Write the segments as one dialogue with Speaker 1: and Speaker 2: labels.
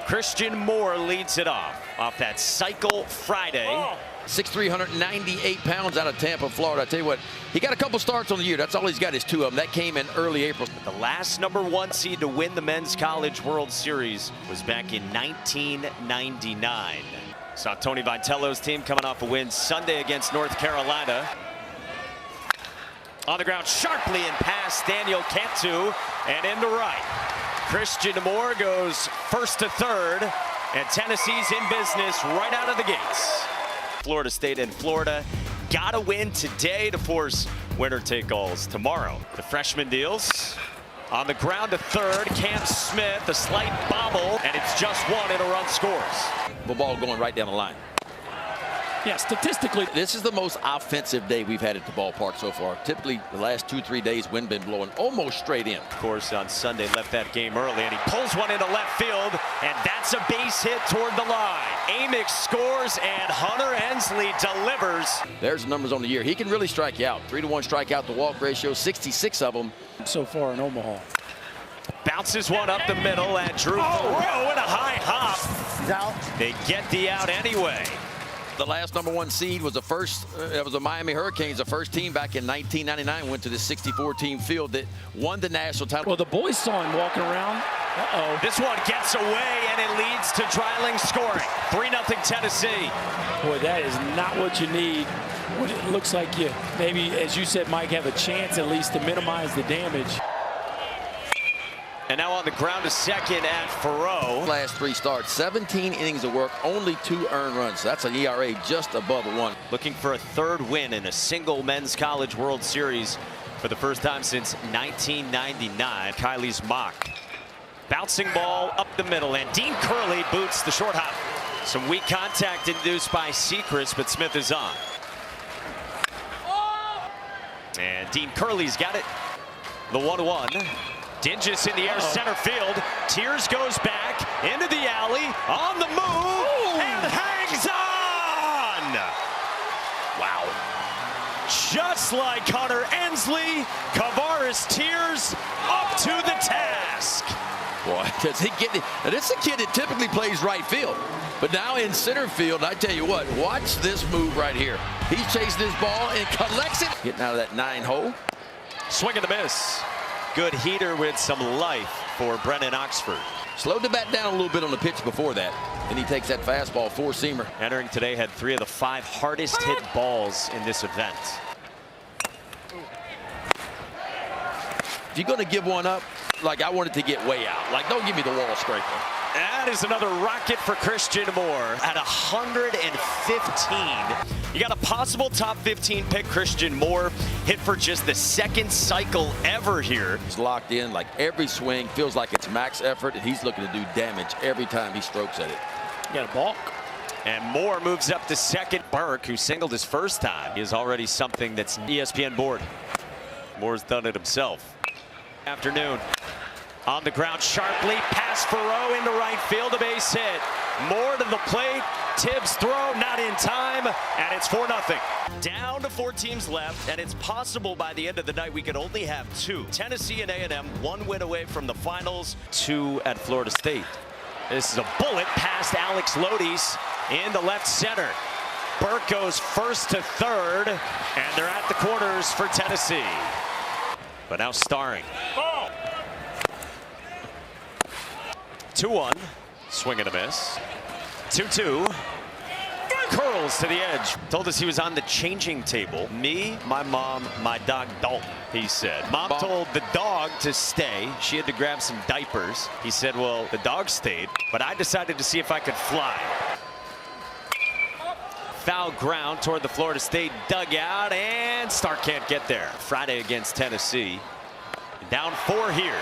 Speaker 1: Christian Moore leads it off that cycle Friday.
Speaker 2: 6'3", 198 pounds out of Tampa, Florida. I tell you what, he got a couple starts on the year. That's all he's got is 2 of them. That came in early April.
Speaker 1: The last #1 seed to win the Men's College World Series was back in 1999. Saw Tony Vitello's team coming off a win Sunday against North Carolina. On the ground sharply and past Daniel Cantu and into right. Christian Moore goes first to third, and Tennessee's in business right out of the gates. Florida State and Florida gotta win today to force winner-take-alls tomorrow. The freshman deals on the ground to third. Cam Smith, the slight bobble, and it's just one and a run scores.
Speaker 2: The ball going right down the line.
Speaker 3: Yeah, statistically,
Speaker 2: this is the most offensive day we've had at the ballpark so far. Typically, the last 2-3 days, wind been blowing almost straight in.
Speaker 1: Of course, on Sunday, left that game early, and he pulls one into left field, and that's a base hit toward the line. Amick scores, and Hunter Ensley delivers.
Speaker 2: There's the numbers on the year. He can really strike you out. 3-to-1 strikeout to walk ratio, 66 of them
Speaker 3: so far in Omaha.
Speaker 1: Bounces one up the middle, and Drew Thoreau in a high hop. They get the out anyway.
Speaker 2: The last #1 seed was the Miami Hurricanes, the first team back in 1999, went to the 64-team field that won the national title.
Speaker 3: Well, the boys saw him walking around.
Speaker 1: This one gets away, and it leads to Dreiling scoring. 3-0 Tennessee.
Speaker 3: Boy, that is not what you need. When it looks like you maybe, as you said, Mike, have a chance at least to minimize the damage.
Speaker 1: And now on the ground to second at Faroe.
Speaker 2: Last 3 starts, 17 innings of work, only 2 earned runs. That's an ERA just above a 1.
Speaker 1: Looking for a third win in a single Men's College World Series for the first time since 1999. Kylie's mock. Bouncing ball up the middle, and Dean Curley boots the short hop. Some weak contact induced by Sechrist, but Smith is on. And Dean Curley's got it. The 1-1. Dingus in the air, center field. Tears goes back into the alley, on the move, and hangs on! Wow. Just like Hunter Ensley, Kavaris Tears up to the task.
Speaker 2: Boy, does he get it? Now, this is a kid that typically plays right field. But now in center field, I tell you what, watch this move right here. He's chasing his ball and collects it. Getting out of that 9-hole.
Speaker 1: Swing and a miss. Good heater with some life for Brennan Oxford.
Speaker 2: Slowed the bat down a little bit on the pitch before that. Then he takes that fastball, 4-seamer.
Speaker 1: Entering today, had 3 of the 5 hardest hit balls in this event.
Speaker 2: If you're going to give one up, like I want it to get way out. Like, don't give me the wall scraper.
Speaker 1: That is another rocket for Christian Moore at 115. You got a possible top 15 pick. Christian Moore hit for just the 2nd cycle ever here.
Speaker 2: He's locked in, like every swing feels like it's max effort, and he's looking to do damage every time he strokes at it.
Speaker 3: You got a balk.
Speaker 1: And Moore moves up to second. Burke, who singled his first time, is already something that's ESPN board. Moore's done it himself. Afternoon. On the ground sharply, pass Faroe into right field, a base hit. Moore to the plate, Tibbs throw, not in time, and it's 4-0. Down to 4 teams left, and it's possible by the end of the night we could only have 2. Tennessee and A&M, 1 win away from the finals, 2 at Florida State. This is a bullet past Alex Lodi's into left center. Burke goes first to third, and they're at the corners for Tennessee. But now Starring. 2-1, swing and a miss. 2-2, curls to the edge. Told us he was on the changing table. Me, my mom, my dog Dalton, he said. Mom told the dog to stay. She had to grab some diapers. He said, well, the dog stayed, but I decided to see if I could fly. Foul ground toward the Florida State dugout, and Stark can't get there. Friday against Tennessee. Down 4 here.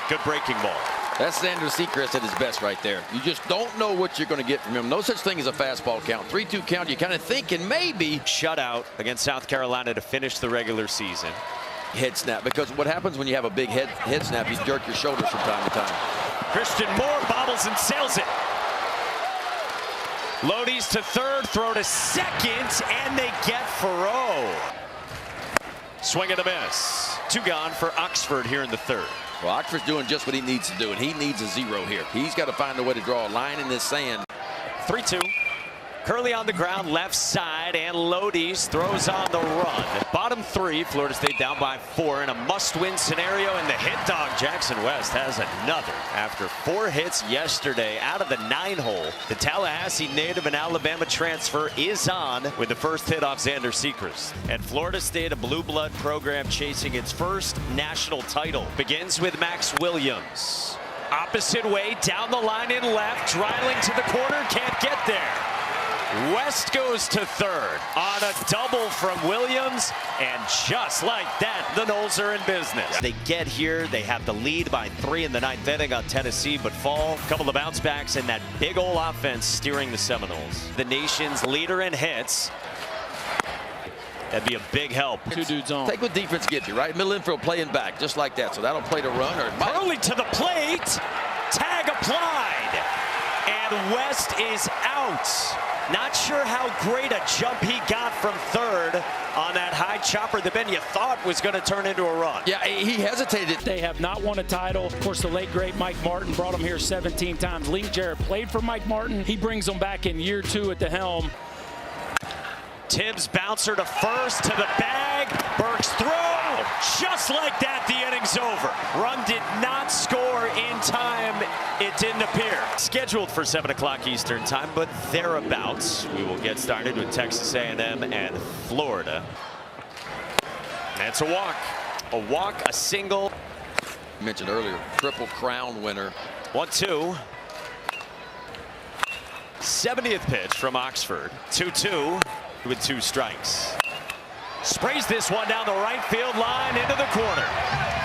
Speaker 1: Good breaking ball.
Speaker 2: That's Xander Sechrist at his best right there. You just don't know what you're going to get from him. No such thing as a fastball count. 3-2 count, you kind of thinking maybe.
Speaker 1: Shutout against South Carolina to finish the regular season.
Speaker 2: Head snap, because what happens when you have a big head snap, you jerk your shoulders from time to time.
Speaker 1: Christian Moore bobbles and sails it. Lodi's to third, throw to second, and they get Faroe. Swing and a miss. 2 gone for Oxford here in the 3rd.
Speaker 2: Well, Oxford's doing just what he needs to do, and he needs a 0 here. He's got to find a way to draw a line in this sand.
Speaker 1: 3-2. Curley on the ground, left side, and Lodi's throws on the run. Bottom 3, Florida State down by 4 in a must-win scenario, and the hit dog, Jackson West, has another. After 4 hits yesterday out of the 9-hole, the Tallahassee native and Alabama transfer is on with the first hit off Xander Sechrist. At Florida State, a blue blood program chasing its first national title begins with Max Williams. Opposite way, down the line in left, drilling to the corner, can't get there. West goes to third on a double from Williams, and just like that, the Noles are in business. They get here, they have the lead by 3 in the 9th inning on Tennessee, but fall. A couple of bounce backs and that big old offense steering the Seminoles. The nation's leader in hits. That'd be a big help.
Speaker 3: 2 dudes on.
Speaker 2: Take what defense gives you, right? Middle infield playing back, just like that. So that'll play to run or
Speaker 1: Curley to the plate. Tag applied. And West is out. Not sure how great a jump he got from third on that high chopper that Ben you thought was going to turn into a run.
Speaker 2: Yeah, he hesitated.
Speaker 3: They have not won a title. Of course, the late, great Mike Martin brought them here 17 times. Link Jarrett played for Mike Martin. He brings them back in year 2 at the helm.
Speaker 1: Tibbs bouncer to first, to the bag. Burke's throw. Just like that, the inning's over. Run did not score in time. It didn't appear. Scheduled for 7 o'clock Eastern time, but thereabouts. We will get started with Texas A&M and Florida. That's a walk. A walk, a single.
Speaker 2: I mentioned earlier, Triple Crown winner.
Speaker 1: 1-2. 70th pitch from Oxford. 2-2 with 2 strikes. Sprays this one down the right field line into the corner.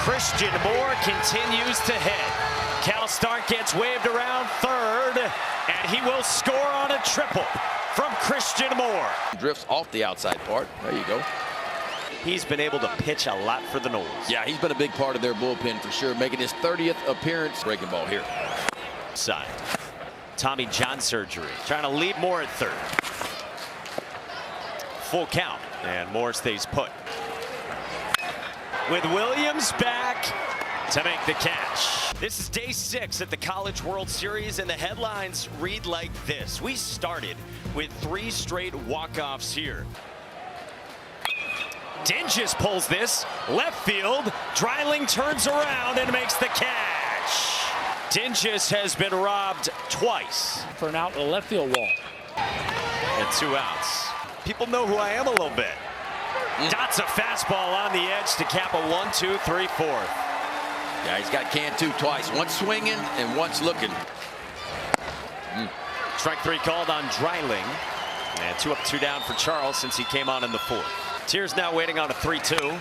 Speaker 1: Christian Moore continues to hit. Cal Stark gets waved around third, and he will score on a triple from Christian Moore.
Speaker 2: Drifts off the outside part. There you go.
Speaker 1: He's been able to pitch a lot for the Noles.
Speaker 2: Yeah, he's been a big part of their bullpen for sure, making his 30th appearance. Breaking ball here.
Speaker 1: Side. Tommy John surgery. Trying to lead Moore at third. Full count, and Moore stays put. With Williams back to make the catch. This is day 6 at the College World Series, and the headlines read like this. We started with 3 straight walk-offs here. Dinges pulls this, left field, Dreiling turns around and makes the catch. Dinges has been robbed twice.
Speaker 3: For an out the left field wall.
Speaker 1: And 2 outs. People know who I am a little bit. Dots a fastball on the edge to cap a 1-2-3-4.
Speaker 2: Yeah, he's got Cantu twice. Once swinging and once looking.
Speaker 1: Strike 3 called on Dreiling. And 2 up, 2 down for Charles since he came on in the 4th. Tears now waiting on a 3-2.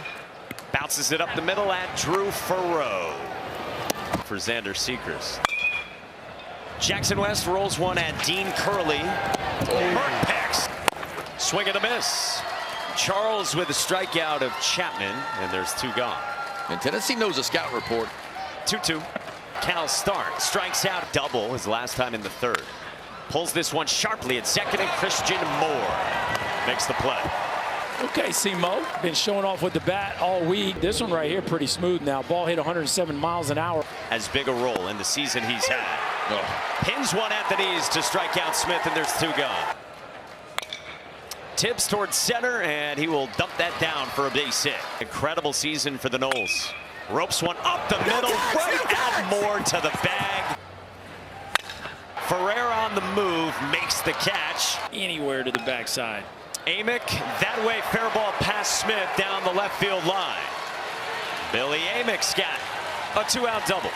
Speaker 1: Bounces it up the middle at Drew Furrow for Xander Sechrist. Jackson West rolls one at Dean Curley. Burke picks. Swing and a miss. Charles with a strikeout of Chapman, and there's 2 gone.
Speaker 2: And Tennessee knows a scout report.
Speaker 1: 2-2. Cal Stark strikes out, double his last time in the 3rd. Pulls this one sharply at second, and Christian Moore makes the play.
Speaker 3: Okay, C-Mo, been showing off with the bat all week. This one right here pretty smooth now. Ball hit 107 miles an hour.
Speaker 1: As big a role in the season he's had. Pins one at the knees to strike out Smith, and there's 2 gone. Tibbs towards center, and he will dump that down for a base hit. Incredible season for the Noles. Ropes one up the middle, right at Moore to the bag. Ferrer on the move, makes the catch.
Speaker 3: Anywhere to the backside.
Speaker 1: Amick, that way, fair ball past Smith down the left field line. Billy Amick's got a 2-out double.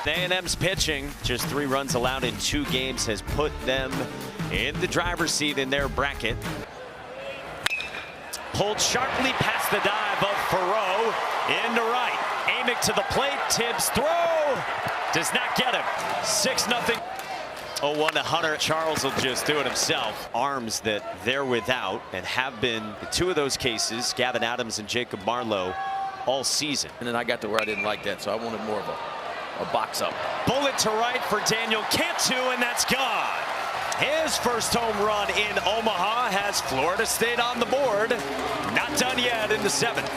Speaker 1: A&M's pitching, just 3 runs allowed in 2 games, has put them in the driver's seat in their bracket. Pulled sharply past the dive of Furrow into right. Amick to the plate. Tibbs throw. Does not get him. 6-0. 0-1 to Hunter. Charles will just do it himself. Arms that they're without and have been in 2 of those cases, Gavin Adams and Jacob Marlowe, all season.
Speaker 2: And then I got to where I didn't like that, so I wanted more of a box up.
Speaker 1: Bullet to right for Daniel Cantu, and that's gone. His first home run in Omaha has Florida State on the board. Not done yet in the 7th.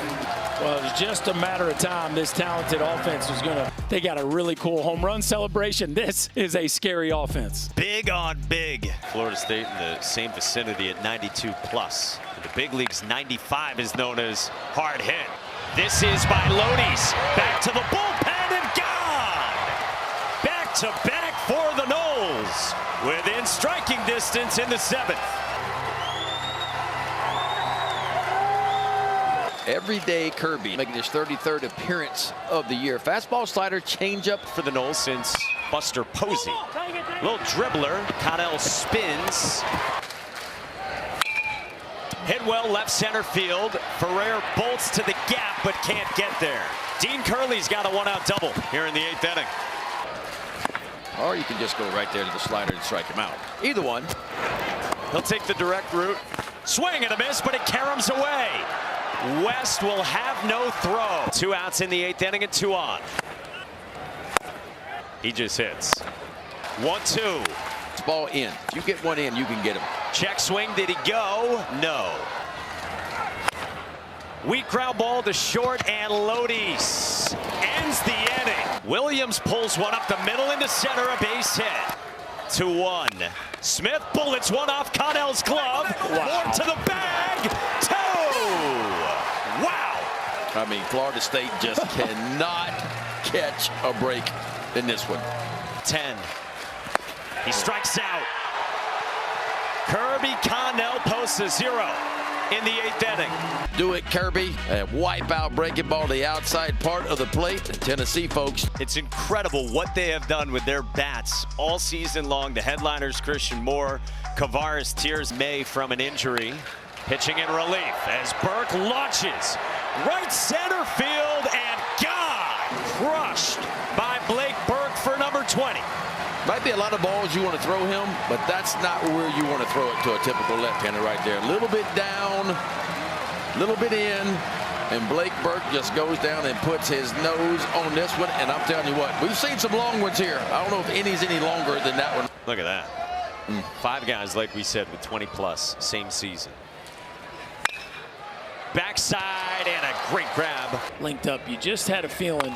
Speaker 3: Well, it was just a matter of time. This talented offense was going to, they got a really cool home run celebration. This is a scary offense.
Speaker 1: Big on big. Florida State in the same vicinity at 92 plus. In the big leagues, 95 is known as hard hit. This is by Lodi's. Back to the bullpen and gone. Back to back for the Noles. Within striking distance in the 7th.
Speaker 2: Everyday Kirby making his 33rd appearance of the year. Fastball, slider, changeup
Speaker 1: For the Noles since Buster Posey. Little dribbler. Connell spins. Hit well left center field. Ferrer bolts to the gap but can't get there. Dean Curley's got a 1-out double here in the 8th inning.
Speaker 2: Or you can just go right there to the slider and strike him out. Either one.
Speaker 1: He'll take the direct route. Swing and a miss, but it caroms away. West will have no throw. 2 outs in the 8th inning and 2 on. He just hits. 1-2.
Speaker 2: Ball in. If you get one in, you can get him.
Speaker 1: Check swing. Did he go? No. Weak ground ball to short, and Lodi's ends the inning. Williams pulls one up the middle into center, a base hit. 2-1. Smith bullets one off Connell's glove. More to the bag. 2. Wow.
Speaker 2: I mean, Florida State just cannot catch a break in this one.
Speaker 1: 10. He strikes out. Kirby Connell posts a 0 in the 8th inning.
Speaker 2: Do it, Kirby. A wipeout breaking ball to the outside part of the plate. And Tennessee, folks.
Speaker 1: It's incredible what they have done with their bats all season long. The headliners, Christian Moore, Kavaris tears May from an injury. Pitching in relief as Burke launches right center field and gone. Crushed by Blake Burke for number 20.
Speaker 2: Might be a lot of balls you want to throw him, but that's not where you want to throw it to a typical left-hander right there. A little bit down, a little bit in, and Blake Burke just goes down and puts his nose on this one. And I'm telling you what, we've seen some long ones here. I don't know if any's any longer than that one.
Speaker 1: Look at that. 5 guys, like we said, with 20 plus, same season. Backside and a great grab.
Speaker 3: Linked up. You just had a feeling.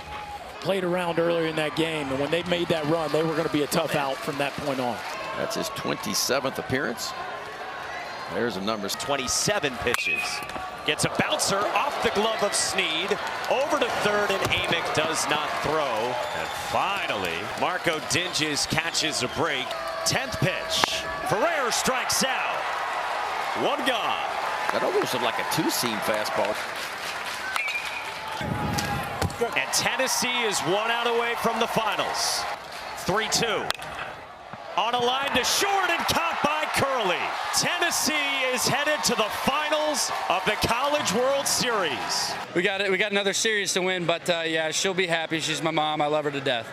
Speaker 3: Played around earlier in that game, and when they made that run, they were going to be a tough out from that point on.
Speaker 2: That's his 27th appearance. There's the numbers.
Speaker 1: 27 pitches. Gets a bouncer off the glove of Sneed. Over to third, and Amick does not throw. And finally, Marco Dinges catches a break. 10th pitch. Ferrer strikes out. 1 gone.
Speaker 2: That almost looked like a 2-seam fastball.
Speaker 1: And Tennessee is 1 out away from the finals. 3-2. On a line to short and caught by Curley. Tennessee is headed to the finals of the College World Series.
Speaker 4: We got another series to win, but yeah, she'll be happy. She's my mom. I love her to death.